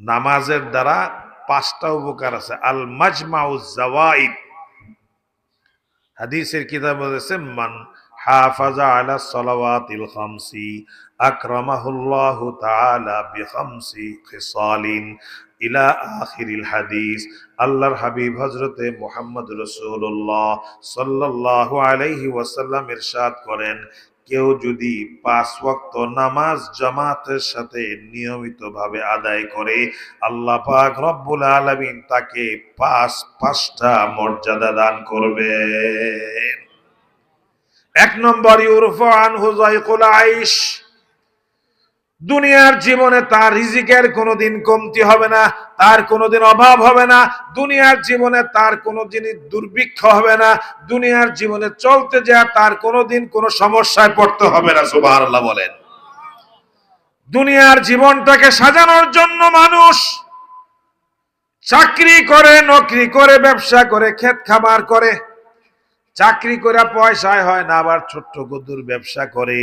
নামাজের দ্বারা 5টা উপকার আছে। আল মাজমাউজ জাওয়াইদ, হাদিসের কিতাব বলেছে, মান হাফাজা আলা সালাওয়াতিল খামসি আকরামাহুল্লাহু তাআলা বিখামসি খিসালিন ইলা আখিরিল হাদিস। আল্লাহর হাবিব হযরতে মুহাম্মদ রাসূলুল্লাহ সাল্লাল্লাহু আলাইহি ওয়াসাল্লাম ইরশাদ করেন, কেউ যদি 5 ওয়াক্ত নামাজ জামাতের সাথে নিয়মিতভাবে আদায় করে, আল্লাহ পাক রব্বুল আলামিন তাকে 5টা মর্যাদা দান করবেন। 1 নম্বর, ইউরফা আনহু যায়কুল আইশ, দুনিয়ার জীবনে তার রিজিকের কোনোদিন কমতি হবে না, তার কোনোদিন অভাব হবে না, দুনিয়ার জীবনে তার কোনোদিন দুর্ভিক্ষ হবে না, দুনিয়ার জীবনে চলতে যায় তার কোনোদিন কোনো সমস্যায় পড়তে হবে না। সুবহানাল্লাহ বলেন। দুনিয়ার জীবনটাকে সাজানোর জন্য মানুষ চাকরি করে, নকরি করে, ব্যবসা করে, ক্ষেত খামার করে। চাকরি করে পয়সায় হয় না, আবার ছোট্ট গদুর ব্যবসা করে,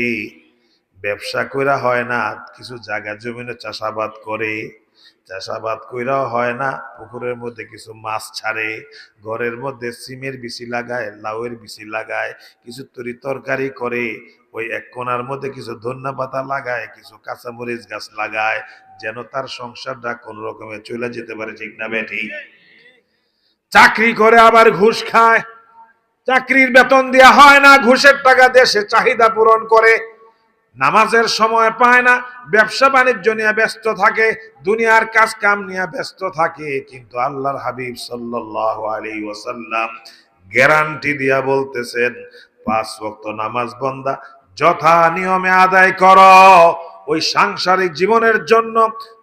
ব্যবসা কইরা হয় না, কিছু জায়গা জমিনে চাষাবাদ করে, চাষাবাদ কইরাও হয় না, পুকুরের মধ্যে কিছু মাছ ছাড়ে, ঘরের মধ্যে সিমের বিচি লাগায়, লাউয়ের বিচি লাগায়, কিছু তরি তরকারি করে, ওই এক কোণার মধ্যে কিছু ধন্যা পাতা লাগায়, কিছু কাঁচামরিচ গাছ লাগায়, যেন তার সংসারটা কোন রকমে চলে যেতে পারে। ঠিক না বেঠি? চাকরি করে আবার ঘুষ খায়, চাকরির বেতন দেয়া হয় না, ঘুষের টাকা দেশে চাহিদা পূরণ করে, নামাজের সময় পায় না, ব্যবসা বাণিজ্য নিয়ে ব্যস্ত থাকে, দুনিয়ার কাজ কাম নিয়ে ব্যস্ত থাকে। কিন্তু আল্লাহর হাবিব সাল্লাল্লাহু আলাইহি ওয়াসাল্লাম গ্যারান্টি দিয়া বলতেছেন, 5 ওয়াক্ত নামাজ বান্দা যথা নিয়মে আদায় করো, ওই সাংসারিক জীবনের জন্য,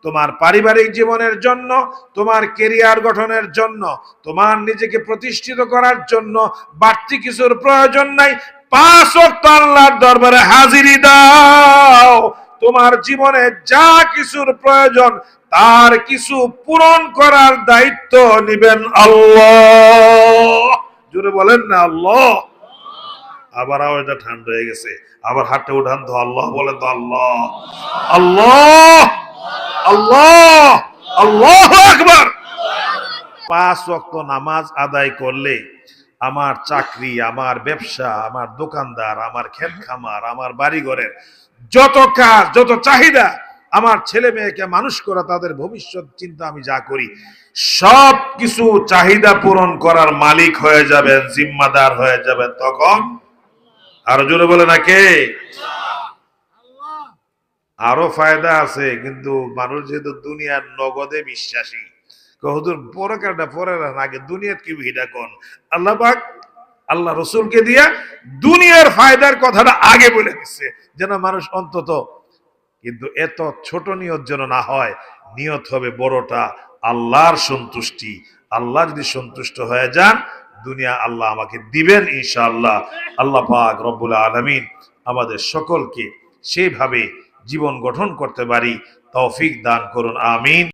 তোমার পারিবারিক জীবনের জন্য, তোমার ক্যারিয়ার গঠনের জন্য, তোমার নিজেকে প্রতিষ্ঠিত করার জন্য বাড়তি কিছুর প্রয়োজন নাই। 5 ওয়াক্ত আল্লাহর দরবারে হাজিরি দাও, তোমার জীবনে যা কিছুর প্রয়োজন তার কিছু পূরণ করার দায়িত্ব নেবেন আল্লাহ। জোরে বলেন না আল্লাহ। আবার আওয়াজটা ঠান্ডা হয়ে গেছে, আবার হাতে উঠান তো আল্লাহ বলেন তো আল্লাহ। আল্লাহ আল্লাহ আল্লাহু আকবার। 5 ওয়াক্ত নামাজ আদায় করলে আমার চাকরি, আমার ব্যবসা, আমার দোকানদার, আমার ক্ষেত খামার, আমার বাড়িঘরের যত কাজ, যত চাহিদা, আমার ছেলে মেয়েকে মানুষ করা, তাদের ভবিষ্যৎ চিন্তা আমি যা করি, সব কিছু চাহিদা পূরণ করার মালিক হয়ে যাবেন, জিম্মাদার হয়ে যাবেন তখন। আরো জোরে বলে না কে? আরো ফায়দা আছে, কিন্তু মানুষ যেহেতু দুনিয়ার নগদে বিশ্বাসী, হুজুর পরে কাটা পরে আগে দুনিয়ার কি ভিড়া কোন, আল্লাহ পাক আল্লাহ রসুলকে দিয়া দুনিয়ার ফায়দার কথাটা আগে বলে দিচ্ছে, যেন মানুষ অন্তত, কিন্তু এত ছোট নিয়ত যেন না হয়, নিয়ত হবে বড়টা, আল্লাহর সন্তুষ্টি। আল্লাহ যদি সন্তুষ্ট হয়ে যান, দুনিয়া আল্লাহ আমাকে দিবেন ইনশাআল্লাহ। আল্লাহ পাক রব্বুল আলামিন আমাদের সকলকে সেইভাবে জীবন গঠন করতে পারি তৌফিক দান করুন, আমিন।